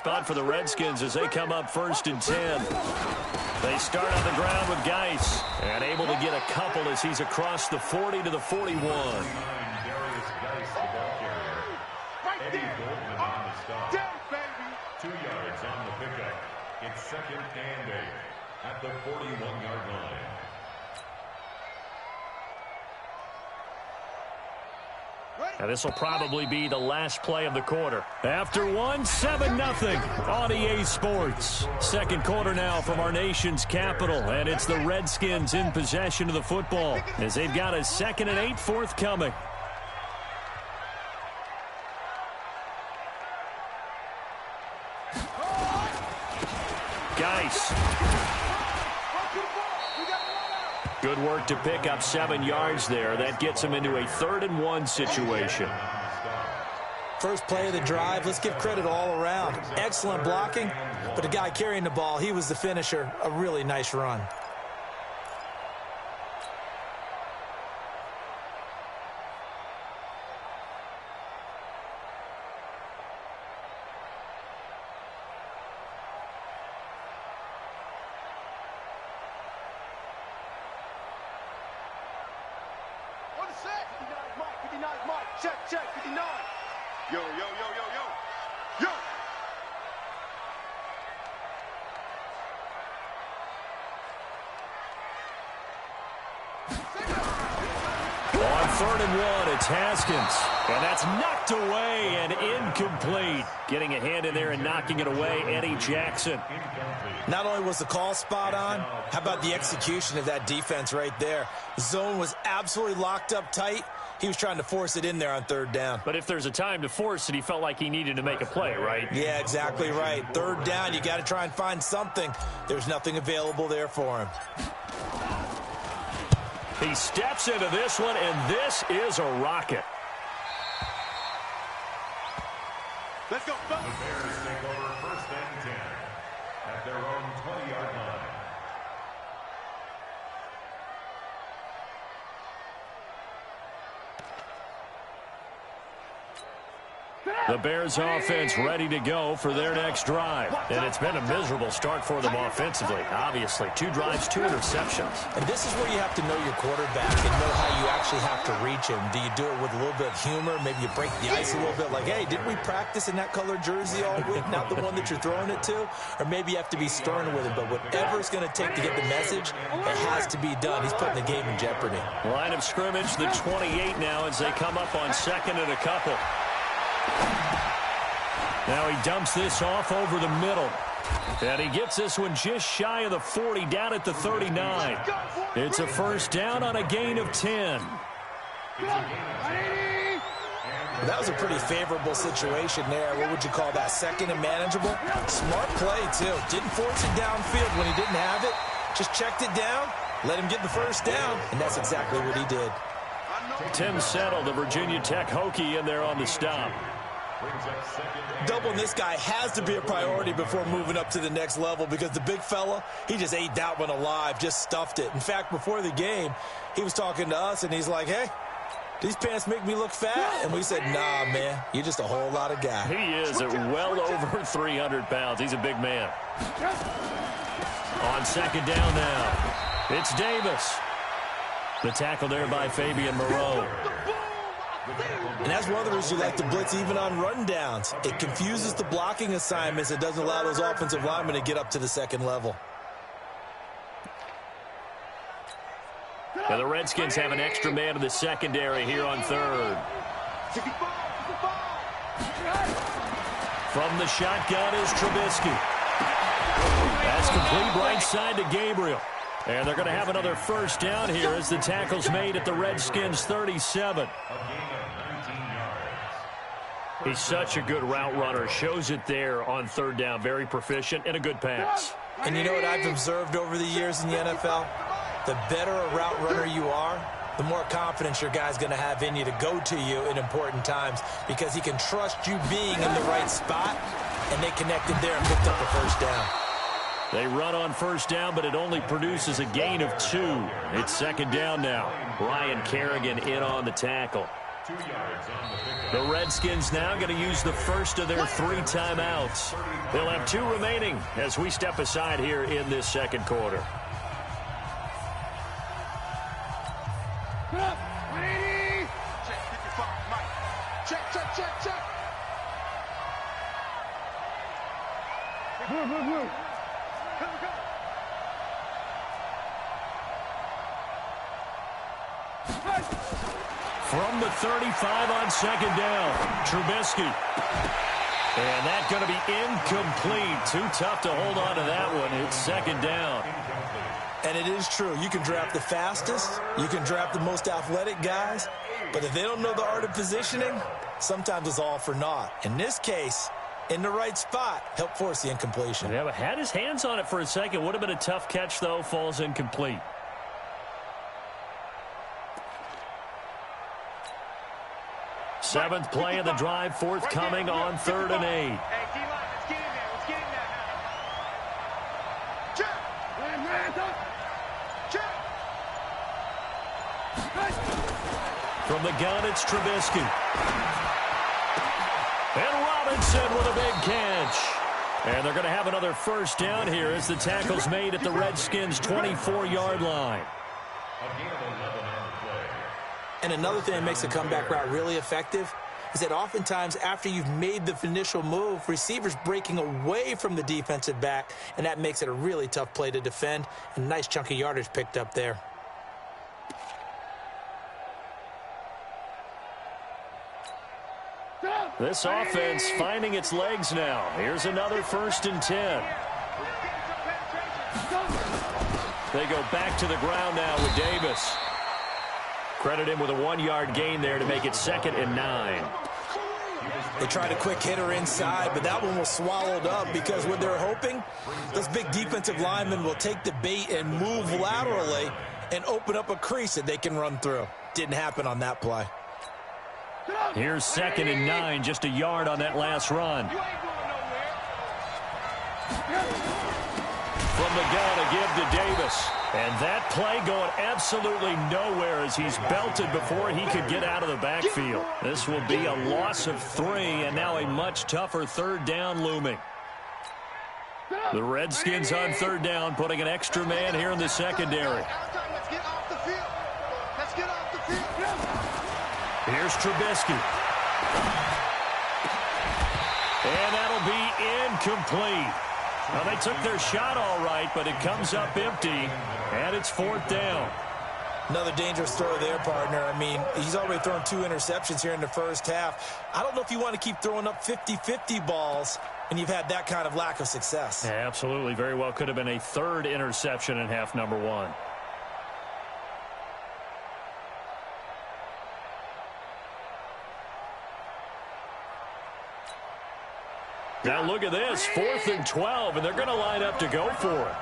spot for the Redskins as they come up 1st and 10. They start on the ground with Geis, and able to get a couple as he's across the 40 to the 41. Right there. 2 yards on the pickup. It's 2nd and 8 at the 41-yard line. And this will probably be the last play of the quarter. After one, 7-0 on EA Sports. Second quarter now from our nation's capital, and it's the Redskins in possession of the football as they've got a 2nd and 8 forthcoming. Geis. Good work to pick up 7 yards there. That gets him into a 3rd and 1 situation. First play of the drive, let's give credit all around. Excellent blocking, but the guy carrying the ball, he was the finisher. A really nice run. Check, 59. Yo. On 3rd and 1, it's Haskins. And that's knocked away and incomplete. Getting a hand in there and knocking it away, Eddie Jackson. Not only was the call spot on, how about the execution of that defense right there? The zone was absolutely locked up tight. He was trying to force it in there on 3rd down. But if there's a time to force it, he felt like he needed to make a play, right? Yeah, exactly right. 3rd down, you got to try and find something. There's nothing available there for him. He steps into this one, and this is a rocket. Let's go. The Bears take over 1st and 10 at their own 20-yard line. The Bears offense ready to go for their next drive. And it's been a miserable start for them offensively. Obviously, 2 drives, 2 interceptions. And this is where you have to know your quarterback and know how you actually have to reach him. Do you do it with a little bit of humor? Maybe you break the ice a little bit like, hey, didn't we practice in that colored jersey all week? Not the one that you're throwing it to? Or maybe you have to be stern with him. But whatever it's going to take to get the message, it has to be done. He's putting the game in jeopardy. Line of scrimmage, the 28 now as they come up on 2nd and a couple. Now he dumps this off over the middle. And he gets this one just shy of the 40, down at the 39. It's a 1st down on a gain of 10. That was a pretty favorable situation there. What would you call that? 2nd and manageable? Smart play, too. Didn't force it downfield when he didn't have it. Just checked it down, let him get the 1st down, and that's exactly what he did. Tim Settle, the Virginia Tech Hokie, in there on the stop. Doubling this guy has to be a priority before moving up to the next level because the big fella, he just ate that one alive, just stuffed it. In fact, before the game, he was talking to us, and he's like, hey, these pants make me look fat. And we said, nah, man, you're just a whole lot of guy. He is at well over 300 pounds. He's a big man. On 2nd down now, it's Davis. The tackle there by Fabian Moreau. And that's one of the reasons you like to blitz even on rundowns. It confuses the blocking assignments. It doesn't allow those offensive linemen to get up to the 2nd level. Now the Redskins have an extra man in the secondary here on 3rd. From the shotgun is Trubisky. That's complete right side to Gabriel. And they're going to have another 1st down here as the tackle's made at the Redskins 37. He's such a good route runner. Shows it there on 3rd down. Very proficient and a good pass. And you know what I've observed over the years in the NFL? The better a route runner you are, the more confidence your guy's going to have in you to go to you in important times because he can trust you being in the right spot, and they connected there and picked up a 1st down. They run on 1st down, but it only produces a gain of 2. It's 2nd down now. Ryan Kerrigan in on the tackle. 2 yards on the pickup. The Redskins now going to use the first of their 3 timeouts. They'll have 2 remaining as we step aside here in this second quarter. Ready? Check 55, Mike. Check. Good. Go. From the 35 on second down, Trubisky. And that's going to be incomplete. Too tough to hold on to that one. It's second down. And it is true. You can draft the fastest. You can draft the most athletic guys. But if they don't know the art of positioning, sometimes it's all for naught. In this case, in the right spot, help force the incompletion. Yeah, but had his hands on it for a second. Would have been a tough catch, though. Falls incomplete. Seventh play of the drive, forthcoming on 3rd and 8. Hey, D-line, let's get in there. Let's get in there now. Check. From the gun, it's Trubisky. And Robinson with a big catch. And they're going to have another first down here as the tackle's made at the Redskins' 24-yard line. And another thing that makes a comeback route really effective is that oftentimes after you've made the initial move, receivers breaking away from the defensive back, and that makes it a really tough play to defend. And a nice chunk of yardage picked up there. This offense finding its legs now. Here's another 1st and 10. They go back to the ground now with Davis. Credit him with a 1-yard gain there to make it 2nd and 9. They tried a quick hitter inside, but that one was swallowed up because what they're hoping, those big defensive linemen will take the bait and move laterally and open up a crease that they can run through. Didn't happen on that play. Here's 2nd and 9, just a yard on that last run. From the gun, a give to Davis. And that play going absolutely nowhere as he's belted before he could get out of the backfield. This will be a loss of 3, and now a much tougher 3rd down looming. The Redskins on 3rd down, putting an extra man here in the secondary. Let's get off the field. Let's get off the field. Here's Trubisky. And that'll be incomplete. Well, they took their shot all right, but it comes up empty, and it's 4th down. Another dangerous throw there, partner. I mean, he's already thrown 2 interceptions here in the first half. I don't know if you want to keep throwing up 50-50 balls when you've had that kind of lack of success. Yeah, absolutely. Very well could have been a 3rd interception in half number 1. Now look at this, 4th and 12, and they're going to line up to go for it.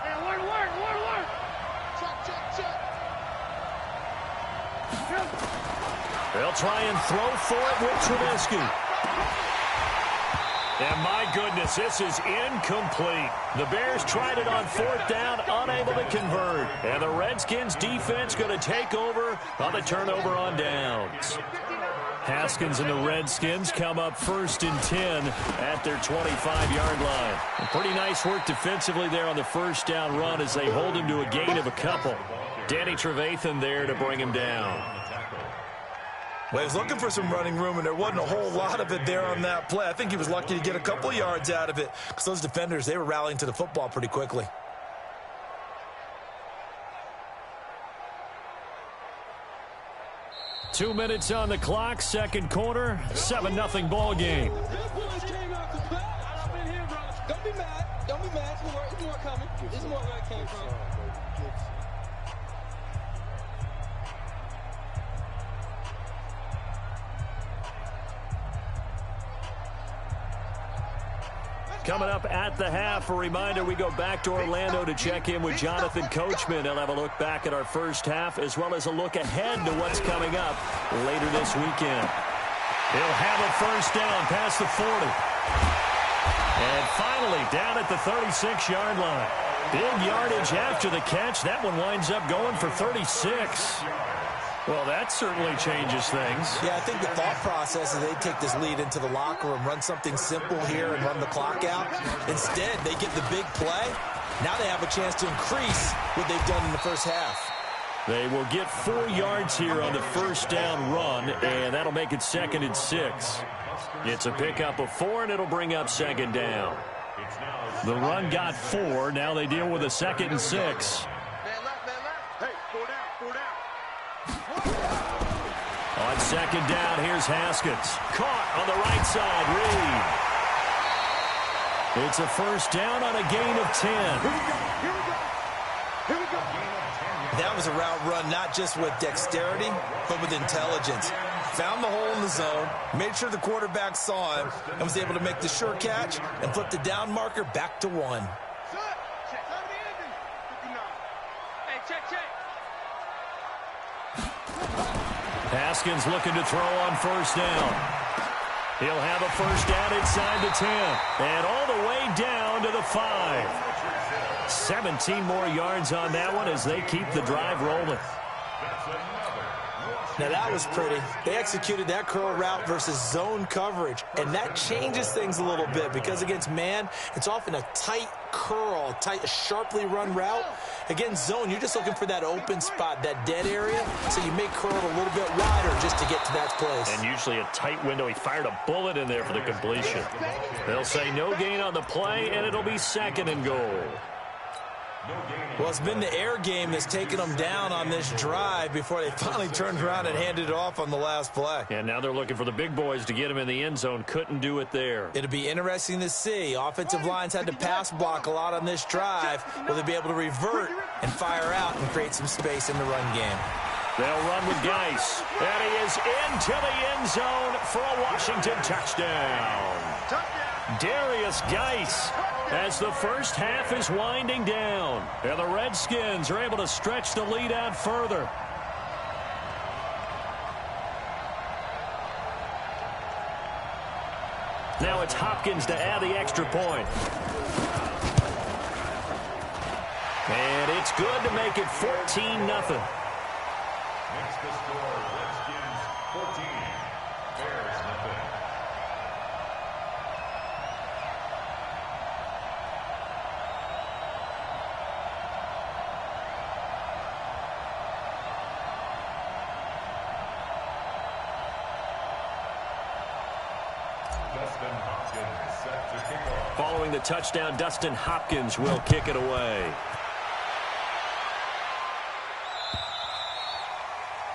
They'll try and throw for it with Trubisky. And my goodness, this is incomplete. The Bears tried it on 4th down, unable to convert. And the Redskins defense going to take over on the turnover on downs. Haskins and the Redskins come up 1st and 10 at their 25-yard line. And pretty nice work defensively there on the 1st down run as they hold him to a gain of a couple. Danny Trevathan there to bring him down. Well, he was looking for some running room, and there wasn't a whole lot of it there on that play. I think he was lucky to get a couple of yards out of it because those defenders, they were rallying to the football pretty quickly. Two minutes on the clock, second quarter, 7-0 ball game. Don't be mad. Don't be mad. There's more coming. There's more where it came from. Coming up at the half, a reminder, we go back to Orlando to check in with Jonathan Coachman. He'll have a look back at our first half as well as a look ahead to what's coming up later this weekend. He'll have a first down past the 40. And finally down at the 36-yard line. Big yardage after the catch. That one winds up going for 36. Well, that certainly changes things. Yeah, I think the thought process is they take this lead into the locker room, run something simple here and run the clock out. Instead, they get the big play. Now they have a chance to increase what they've done in the first half. They will get 4 yards here on the first down run, and that'll make it 2nd and 6. It's a pickup of 4, and it'll bring up 2nd down. The run got 4. Now they deal with a 2nd and 6. Man left, man left. Hey, 4 down, 4 down. On 2nd down, here's Haskins. Caught on the right side, Reed. It's a first down on a gain of 10. Here we go. That was a route run not just with dexterity, but with intelligence. Found the hole in the zone, made sure the quarterback saw him, and was able to make the sure catch and flip the down marker back to 1. Check. Hey, check. Haskins looking to throw on first down. He'll have a first down inside the 10. And all the way down to the 5. 17 more yards on that one as they keep the drive rolling. Now that was pretty. They executed that curl route versus zone coverage, and that changes things a little bit because against man, it's often a tight curl, a sharply run route. Against zone, you're just looking for that open spot, that dead area, so you make curl a little bit wider just to get to that place. And usually a tight window. He fired a bullet in there for the completion. They'll say no gain on the play, and it'll be 2nd and goal. Well, it's been the air game that's taken them down on this drive before they finally turned around and handed it off on the last play. And now they're looking for the big boys to get him in the end zone. Couldn't do it there. It'll be interesting to see. Offensive lines had to pass block a lot on this drive. Will they be able to revert and fire out and create some space in the run game? They'll run with Geis. And he is into the end zone for a Washington touchdown. Darius Geis, as the first half is winding down. And the Redskins are able to stretch the lead out further. Now it's Hopkins to add the extra point. And it's good to make it 14-0. Makes the score Redskins 14, Bears nothing. Dustin Hopkins set to kick off. Following the touchdown, Dustin Hopkins will kick it away.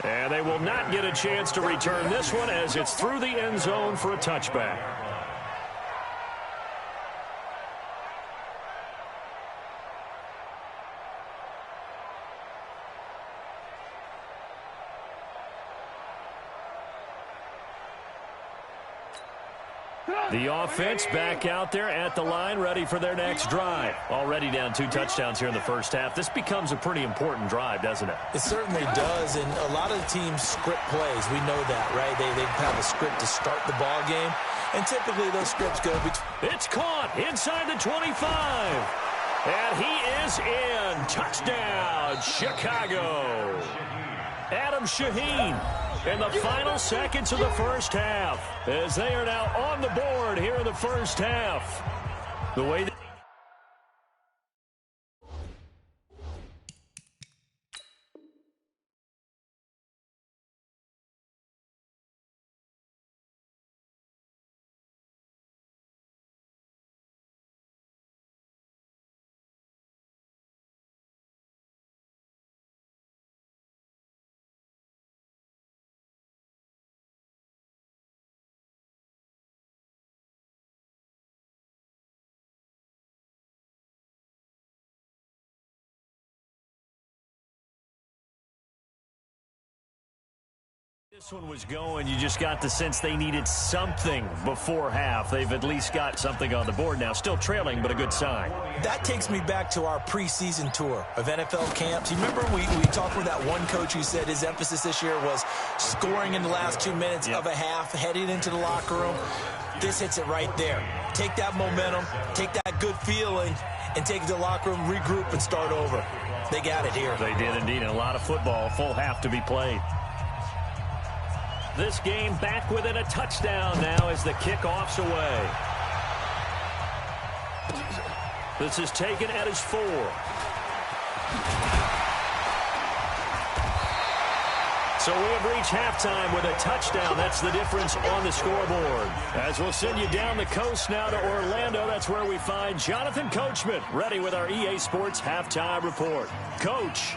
And they will not get a chance to return this one as it's through the end zone for a touchback. The offense back out there at the line, ready for their next drive. Already down 2 touchdowns here in the first half. This becomes a pretty important drive, doesn't it? It certainly does, and a lot of the teams script plays. We know that, right? They have a script to start the ball game, and typically those scripts go between. It's caught inside the 25. And he is in. Touchdown, Chicago. Adam Shaheen in the final seconds of the first half, as they are now on the board here in the first half. The way they this one was going, you just got the sense they needed something before half. They've at least got something on the board now. Still trailing, but a good sign. That takes me back to our preseason tour of NFL camps. You remember we talked with that one coach who said his emphasis this year was scoring in the last 2 minutes of a half, heading into the locker room. This hits it right there. Take that momentum, take that good feeling, and take it to the locker room, regroup, and start over. They got it here. They did indeed, and a lot of football, full half to be played. This game back within a touchdown now as the kickoff's away. This is taken at his 4. So we have reached halftime with a touchdown. That's the difference on the scoreboard. As we'll send you down the coast now to Orlando, that's where we find Jonathan Coachman ready with our EA Sports halftime report. Coach.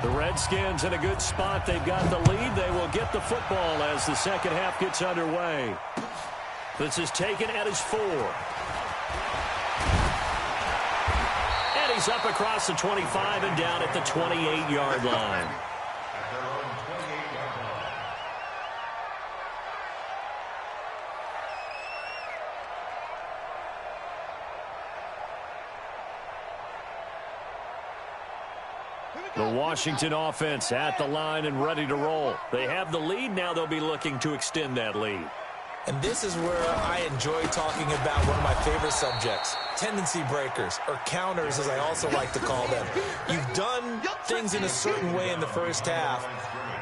The Redskins in a good spot. They've got the lead. They will get the football as the second half gets underway. This is taken at his 4. And he's up across the 25 and down at the 28-yard line. The Washington offense at the line and ready to roll. They have the lead. Now they'll be looking to extend that lead. And this is where I enjoy talking about one of my favorite subjects, tendency breakers, or counters as I also like to call them. You've done things in a certain way in the first half,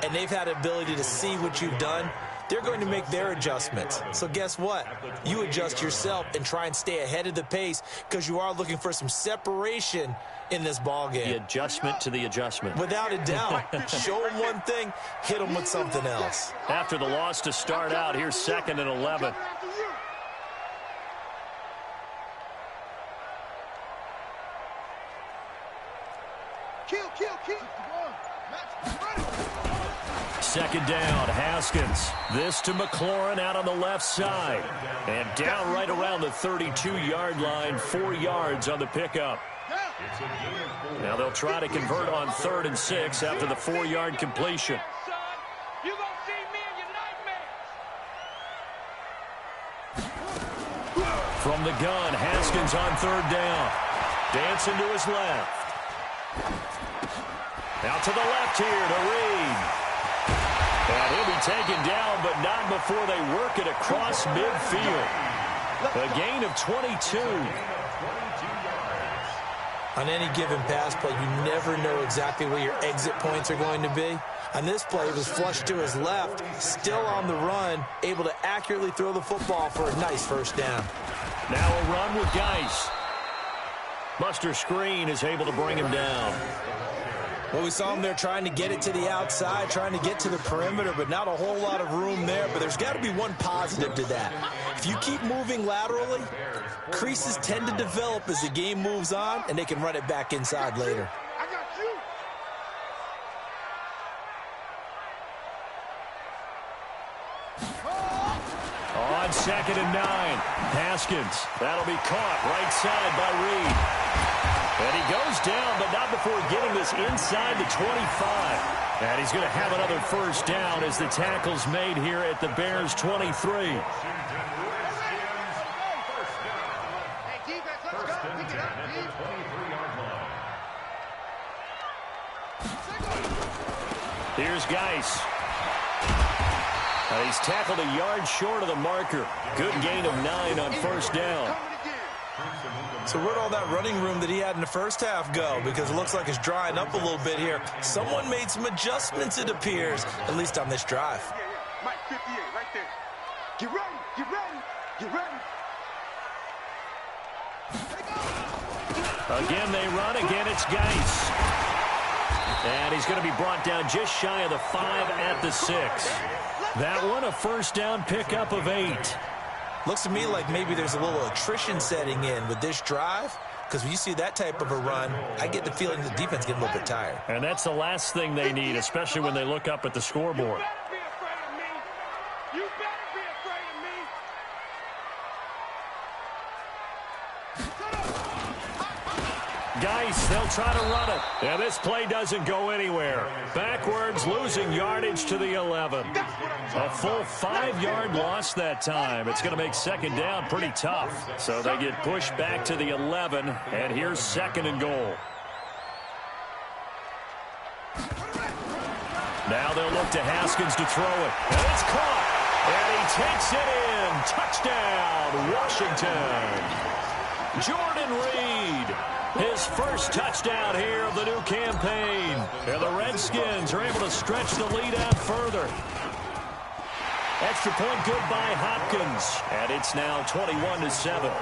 and they've had the ability to see what you've done. They're going to make their adjustments. So guess what? You adjust yourself and try and stay ahead of the pace because you are looking for some separation in this ball game. The adjustment to the adjustment. Without a doubt. Show them one thing, hit them with something else. After the loss to start out, here's 2nd and 11. Kill. 2nd down, Haskins. This to McLaurin out on the left side. And down right around the 32-yard line, 4 yards on the pickup. Now they'll try to convert on 3rd and 6 after the 4-yard completion. From the gun, Haskins on 3rd down. Dancing to his left. Out to the left here to Reed. And he'll be taken down, but not before they work it across midfield. A gain of 22. On any given pass play, you never know exactly where your exit points are going to be. On this play, it was flushed to his left, still on the run, able to accurately throw the football for a nice 1st down. Now a run with Geis. Buster Screen is able to bring him down. Well, we saw him there trying to get it to the outside, trying to get to the perimeter, but not a whole lot of room there. But there's got to be one positive to that. If you keep moving laterally, creases tend to develop as the game moves on, and they can run it back inside later. I got you. On 2nd and 9, Haskins. That'll be caught right side by Reed. And he goes down, but not before getting this inside the 25. And he's going to have another 1st down as the tackle's made here at the Bears' 23. Hey, defense, let's go. Pick it up, dude. Here's Geis. He's tackled a yard short of the marker. Good gain of 9 on 1st down. So where'd all that running room that he had in the first half go? Because it looks like it's drying up a little bit here. Someone made some adjustments, it appears, at least on this drive. Mike 58 right there. Get ready, get ready, get ready. Again, they run. Again, it's Geis. And he's going to be brought down just shy of the 5 at the 6. That one, a 1st down pickup of 8. Looks to me like maybe there's a little attrition setting in with this drive, because when you see that type of a run, I get the feeling the defense getting a little bit tired. And that's the last thing they need, especially when they look up at the scoreboard. Geis, they'll try to run it. Yeah, this play doesn't go anywhere. Backwards, losing yardage to the 11. A full 5-yard loss that time. It's going to make 2nd down pretty tough. So they get pushed back to the 11, and here's 2nd and goal. Now they'll look to Haskins to throw it. And it's caught. And he takes it in. Touchdown, Washington. Jordan Reed, his first touchdown here of the new campaign. And the Redskins are able to stretch the lead out further. Extra point good by Hopkins. And it's now 21-7.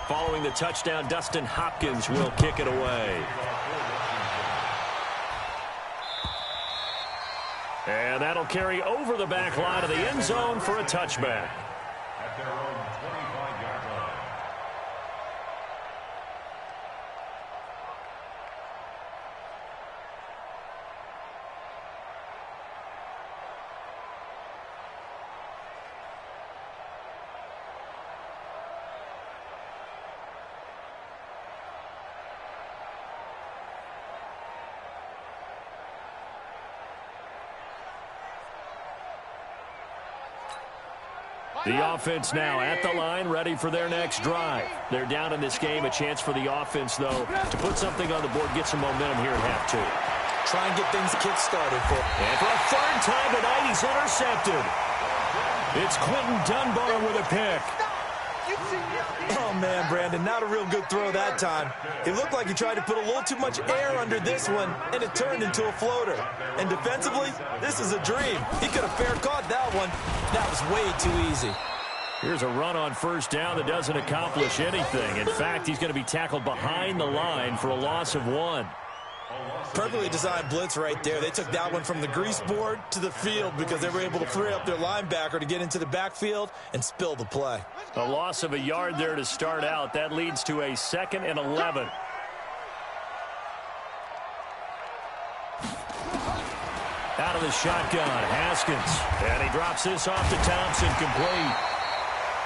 Following the touchdown, Dustin Hopkins will kick it away. And that'll carry over the back line of the end zone for a touchback. At their own 25-yard line. The offense now at the line, ready for their next drive. They're down in this game. A chance for the offense, though, to put something on the board, get some momentum here at half two. Try and get things kick-started for him. And for a third time tonight, he's intercepted. It's Quentin Dunbar with a pick. Oh, man, Brandon, not a real good throw that time. It looked like he tried to put a little too much air under this one, and it turned into a floater. And defensively, this is a dream. He could have fair caught that one. That was way too easy. Here's a run on first down that doesn't accomplish anything. In fact, he's going to be tackled behind the line for a loss of 1. Perfectly designed blitz right there. They took that one from the grease board to the field because they were able to free up their linebacker to get into the backfield and spill the play. A loss of a yard there to start out. That leads to a 2nd and 11. Out of the shotgun, Haskins. And he drops this off to Thompson, complete.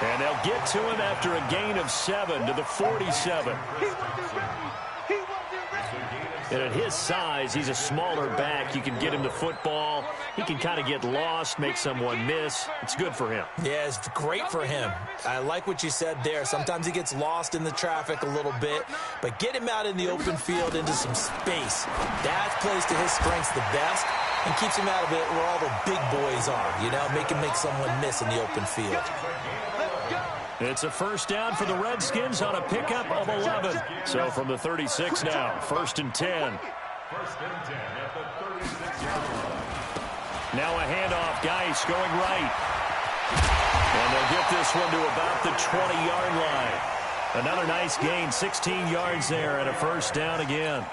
And they'll get to him after a gain of 7 to the 47. And at his size, he's a smaller back. You can get him the football. He can kind of get lost, make someone miss. It's good for him. Yeah, it's great for him. I like what you said there. Sometimes he gets lost in the traffic a little bit, but get him out in the open field into some space. That plays to his strengths the best and keeps him out of it where all the big boys are, you know, make him make someone miss in the open field. It's a first down for the Redskins on a pickup of 11. So from the 36 now, 1st and 10. 1st and 10 at the 36-yard line. Now a handoff, Geis going right. And they'll get this one to about the 20-yard line. Another nice gain, 16 yards there and a first down again.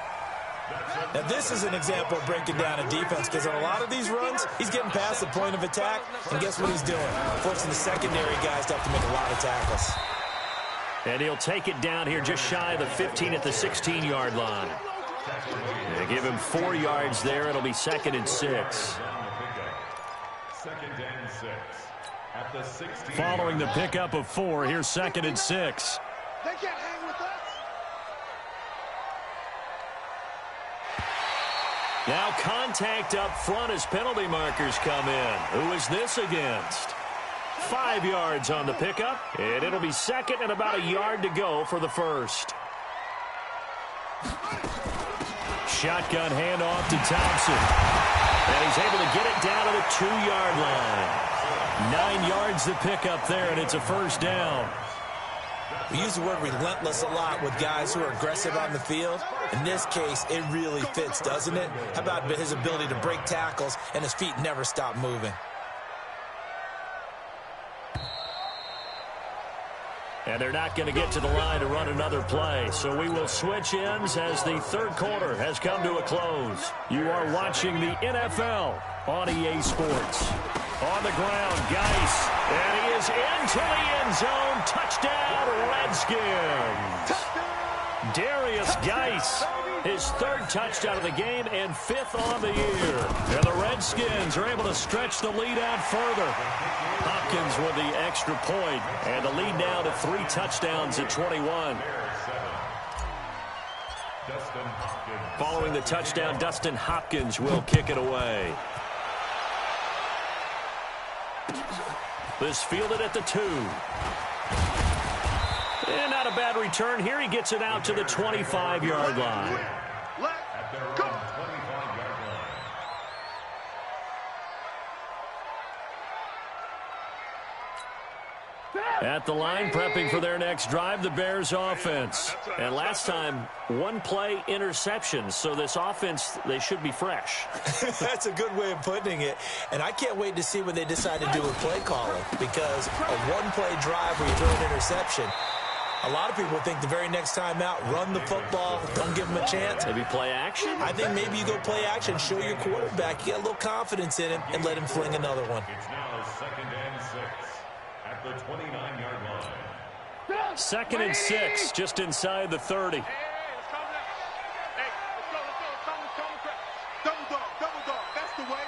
Now, this is an example of breaking down a defense because on a lot of these runs, he's getting past the point of attack, and guess what he's doing? Forcing the secondary guys to have to make a lot of tackles. And he'll take it down here just shy of the 15 at the 16-yard line. They give him 4 yards there. It'll be 2nd and 6. 2nd and 6 at the 16. Following the pickup of 4, here's 2nd and 6. They can't hang with us. Now contact up front as penalty markers come in. Who is this against? 5 yards on the pickup, and it'll be 2nd and about a yard to go for the first. Shotgun handoff to Thompson. And he's able to get it down to the 2-yard line. 9 yards to pick up there, and it's a first down. We use the word relentless a lot with guys who are aggressive on the field. In this case, it really fits, doesn't it? How about his ability to break tackles and his feet never stop moving? And they're not going to get to the line to run another play. So we will switch ends as the third quarter has come to a close. You are watching the NFL on EA Sports. On the ground, Geis. And he is into the end zone. Touchdown, Redskins. Darius Geis, his 3rd touchdown of the game and 5th on the year. And the Redskins are able to stretch the lead out further. Hopkins with the extra point, and the lead now to 3 touchdowns at 21. Following the touchdown, Dustin Hopkins will kick it away. This fielded at the 2. And not a bad return here. He gets it out to the 25-yard line. At the line, prepping for their next drive, the Bears offense. And last time, one play interception. So this offense, they should be fresh. That's a good way of putting it. And I can't wait to see what they decide to do with play calling, because a one-play drive where you throw an interception, a lot of people think the very next time out, run the football, don't give them a chance. Maybe play action? I think maybe you go play action, show your quarterback you got a little confidence in him, and let him fling another one. It's now 2nd and 6 at the 29-yard line. 2nd and 6, just inside the 30. Hey, let's calm down. Hey, let's go. Double dog. That's the way.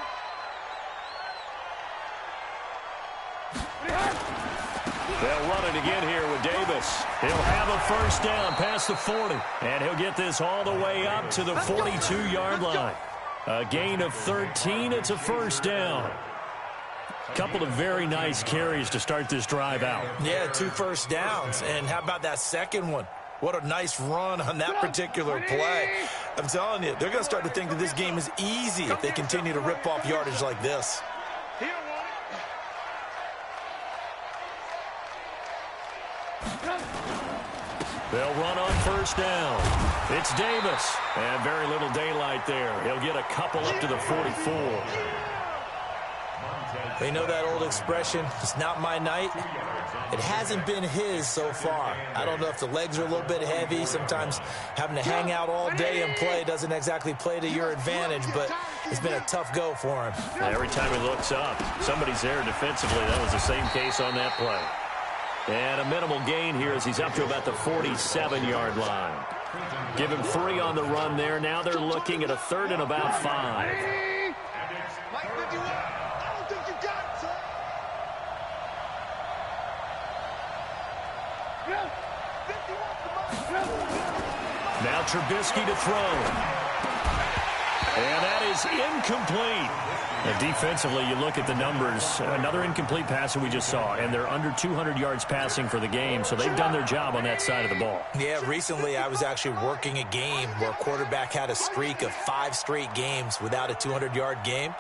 They'll run it again here with Davis. He'll have a first down past the 40. And he'll get this all the way up to the 42-yard line. A gain of 13. It's a first down. Couple of very nice carries to start this drive out. Yeah, 2 first downs. And how about that second one? What a nice run on that particular play. I'm telling you, they're going to start to think that this game is easy if they continue to rip off yardage like this. They'll run on first down. It's Davis. And very little daylight there. He'll get a couple up to the 44. They know that old expression, it's not my night. It hasn't been his so far. I don't know if the legs are a little bit heavy. Sometimes having to hang out all day and play doesn't exactly play to your advantage, but it's been a tough go for him. Every time he looks up, somebody's there defensively. That was the same case on that play. And a minimal gain here as he's up to about the 47-yard line. Give him 3 on the run there. Now they're looking at a 3rd and about 5. Now Trubisky to throw. And that is incomplete. And defensively, you look at the numbers. Another incomplete pass that we just saw, and they're under 200 yards passing for the game, so they've done their job on that side of the ball. Yeah, recently I was actually working a game where a quarterback had a streak of 5 straight games without a 200-yard game,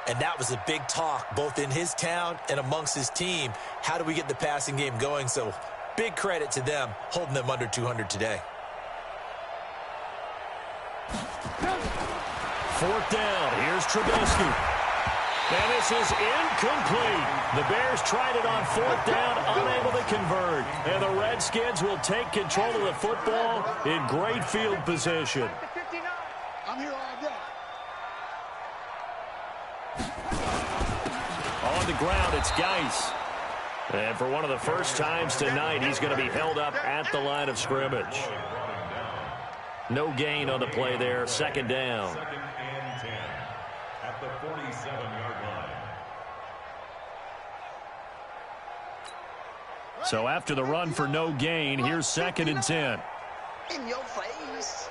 and that was a big talk, both in his town and amongst his team. How do we get the passing game going? So big credit to them, holding them under 200 today. 4th down. Here's Trubisky. And this is incomplete. The Bears tried it on 4th down, unable to convert. And the Redskins will take control of the football in great field position. I'm here all day. On the ground, it's Geis. And for one of the first times tonight, he's going to be held up at the line of scrimmage. No gain on the play there. 2nd down. 2nd and 10 at the 47-yard line. So after the run for no gain, here's 2nd and 10. In your face.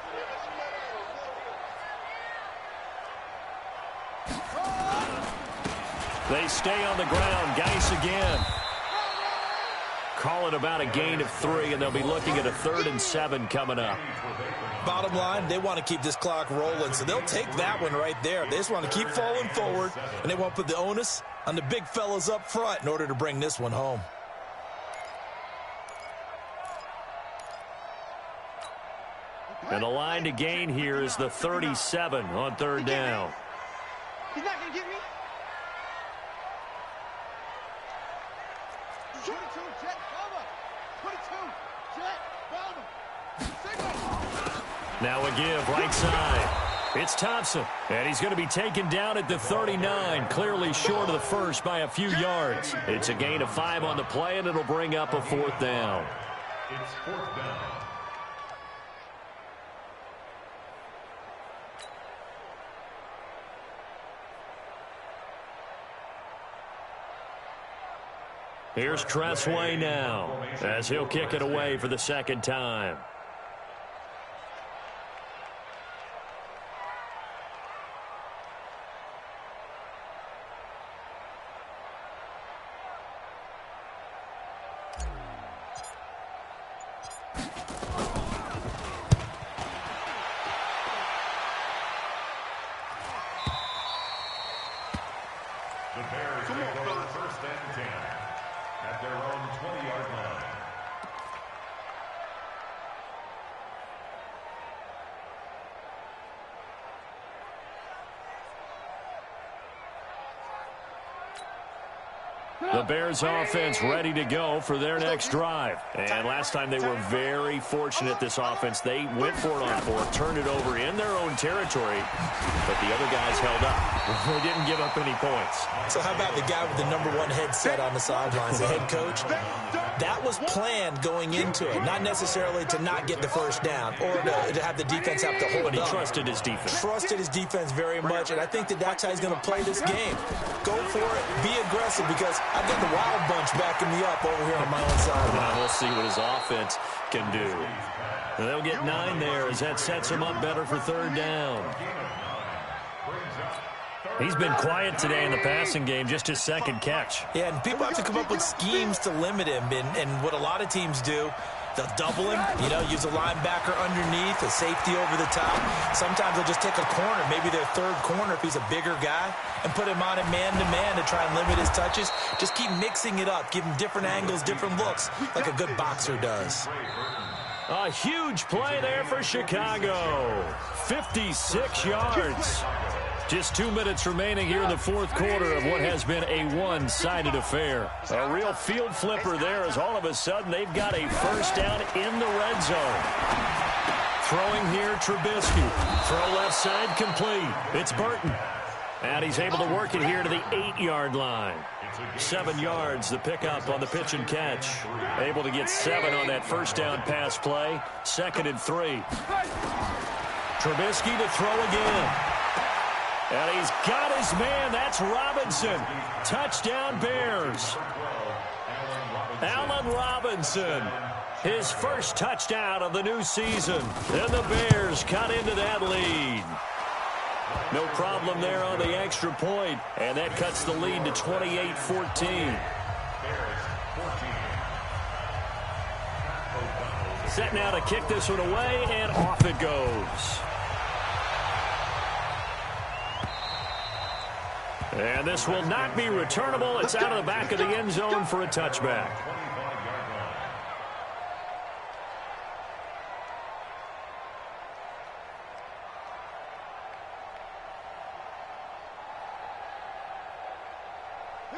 They stay on the ground. Geis again. Call it about a gain of 3, and they'll be looking at a 3rd and 7 coming up. Bottom line, they want to keep this clock rolling, so they'll take that one right there. They just want to keep falling forward, and they want to put the onus on the big fellas up front in order to bring this one home. And the line to gain here is the 37 on 3rd down. He's not going to get me. 22, jet, bomber. 22, jet, bomber. Signal. Now a give, right side. It's Thompson, and he's going to be taken down at the 39, clearly short of the first by a few yards. It's a gain of 5 on the play, and it'll bring up a 4th down. It's 4th down. Here's Tressway now, as he'll kick it away for the 2nd time. The Bears take over 1st and 10 at their own 20-yard line. The Bears offense ready to go for their next drive. And last time they were very fortunate, this offense. They went for it on fourth, turned it over in their own territory, but the other guys held up. They didn't give up any points. So how about the guy with the #1 headset on the sidelines, the head coach? That was planned going into it, not necessarily to not get the first down or to have the defense have to hold But he up. trusted his defense. Trusted his defense very much, and I think that that's how he's going to play this game. Go for it, be aggressive, because I've got the Wild Bunch backing me up over here on my own side. Now we'll see what his offense can do. And they'll get 9 there as that sets him up better for third down. He's been quiet today in the passing game, just his second catch. Yeah, and people have to come up with schemes to limit him, and what a lot of teams do, they'll double him, use a linebacker underneath, a safety over the top. Sometimes they'll just take a corner, maybe their third corner if he's a bigger guy, and put him on a man-to-man to try and limit his touches. Just keep mixing it up, give him different angles, different looks, like a good boxer does. A huge play there for Chicago. 56 yards. Just 2 minutes remaining here in the fourth quarter of what has been a one-sided affair. A real field flipper there as all of a sudden they've got a first down in the red zone. Throwing here, Trubisky. Throw left side complete. It's Burton. And he's able to work it here to the 8-yard line. 7 yards, the pickup on the pitch and catch. Able to get 7 on that first down pass play. 2nd and 3. Trubisky to throw again. And he's got his man. That's Robinson. Touchdown Bears. Allen Robinson. His first touchdown of the new season. And the Bears cut into that lead. No problem there on the extra point. And that cuts the lead to 28-14. Set now to kick this one away, and off it goes. And this will not be returnable. It's out of the back of the end zone for a touchback.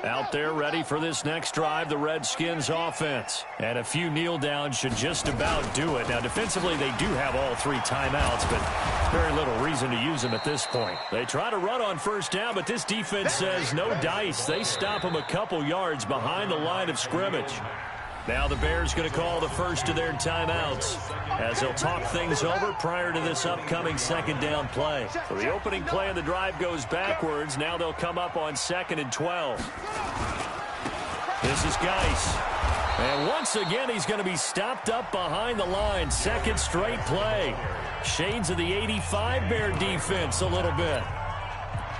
Out there ready for this next drive, the Redskins offense. And a few kneel downs should just about do it. Now, defensively, they do have all 3 timeouts, but very little reason to use them at this point. They try to run on first down, but this defense says no dice. They stop them a couple yards behind the line of scrimmage. Now the Bears going to call the first of their timeouts as they'll talk things over prior to this upcoming second down play. So the opening play of the drive goes backwards. Now they'll come up on 2nd and 12. This is Geis. And once again, he's going to be stopped up behind the line. Second straight play. Shades of the 85 Bear defense a little bit.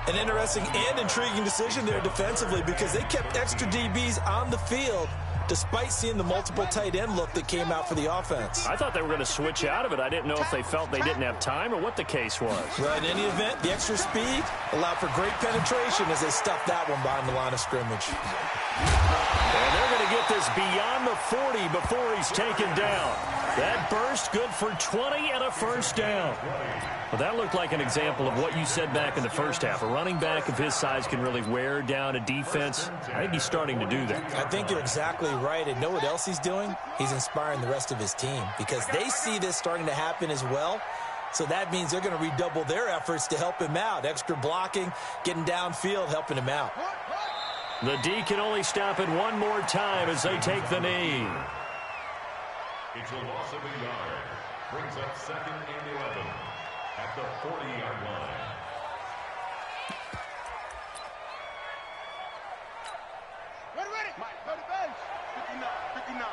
An interesting and intriguing decision there defensively because they kept extra DBs on the field despite seeing the multiple tight end look that came out for the offense. I thought they were going to switch out of it. I didn't know if they felt they didn't have time or what the case was. Well, in any event, the extra speed allowed for great penetration as they stuffed that one behind the line of scrimmage. And they're going to get this beyond the 40 before he's taken down. That burst good for 20 and a first down. Well, that looked like an example of what you said back in the first half. A running back of his size can really wear down a defense. I think he's starting to do that. I think you're exactly right. And know what else he's doing? He's inspiring the rest of his team because they see this starting to happen as well. So that means they're going to redouble their efforts to help him out. Extra blocking, getting downfield, helping him out. The D can only stop it one more time as they take the knee. It's a loss of a yard. Brings up 2nd and 11 at the 40-yard line. Ready. Mike, go to base. 59.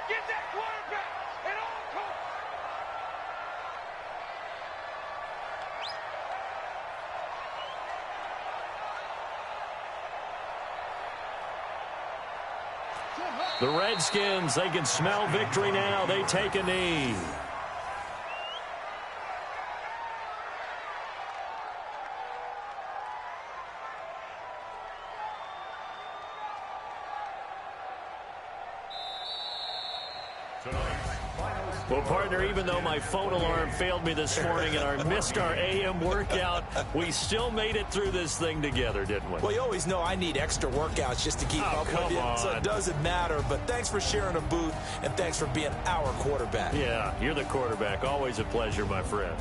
Get that quarterback at all costs. The Redskins, they can smell victory now. They take a knee. Well, partner, even though my phone alarm failed me this morning and I missed our AM workout, we still made it through this thing together, didn't we? Well, you always know I need extra workouts just to keep up with you, so it doesn't matter. But thanks for sharing a booth, and thanks for being our quarterback. Yeah, you're the quarterback. Always a pleasure, my friend.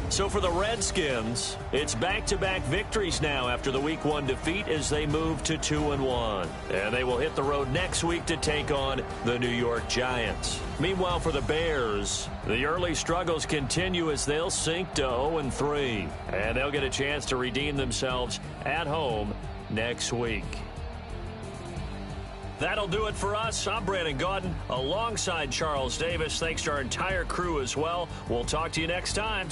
So for the Redskins, it's back-to-back victories now after the Week 1 defeat as they move to 2-1. And they will hit the road next week to take on the New York Giants. Meanwhile, for the Bears, the early struggles continue as they'll sink to 0-3. And they'll get a chance to redeem themselves at home next week. That'll do it for us. I'm Brandon Gaudin alongside Charles Davis. Thanks to our entire crew as well. We'll talk to you next time.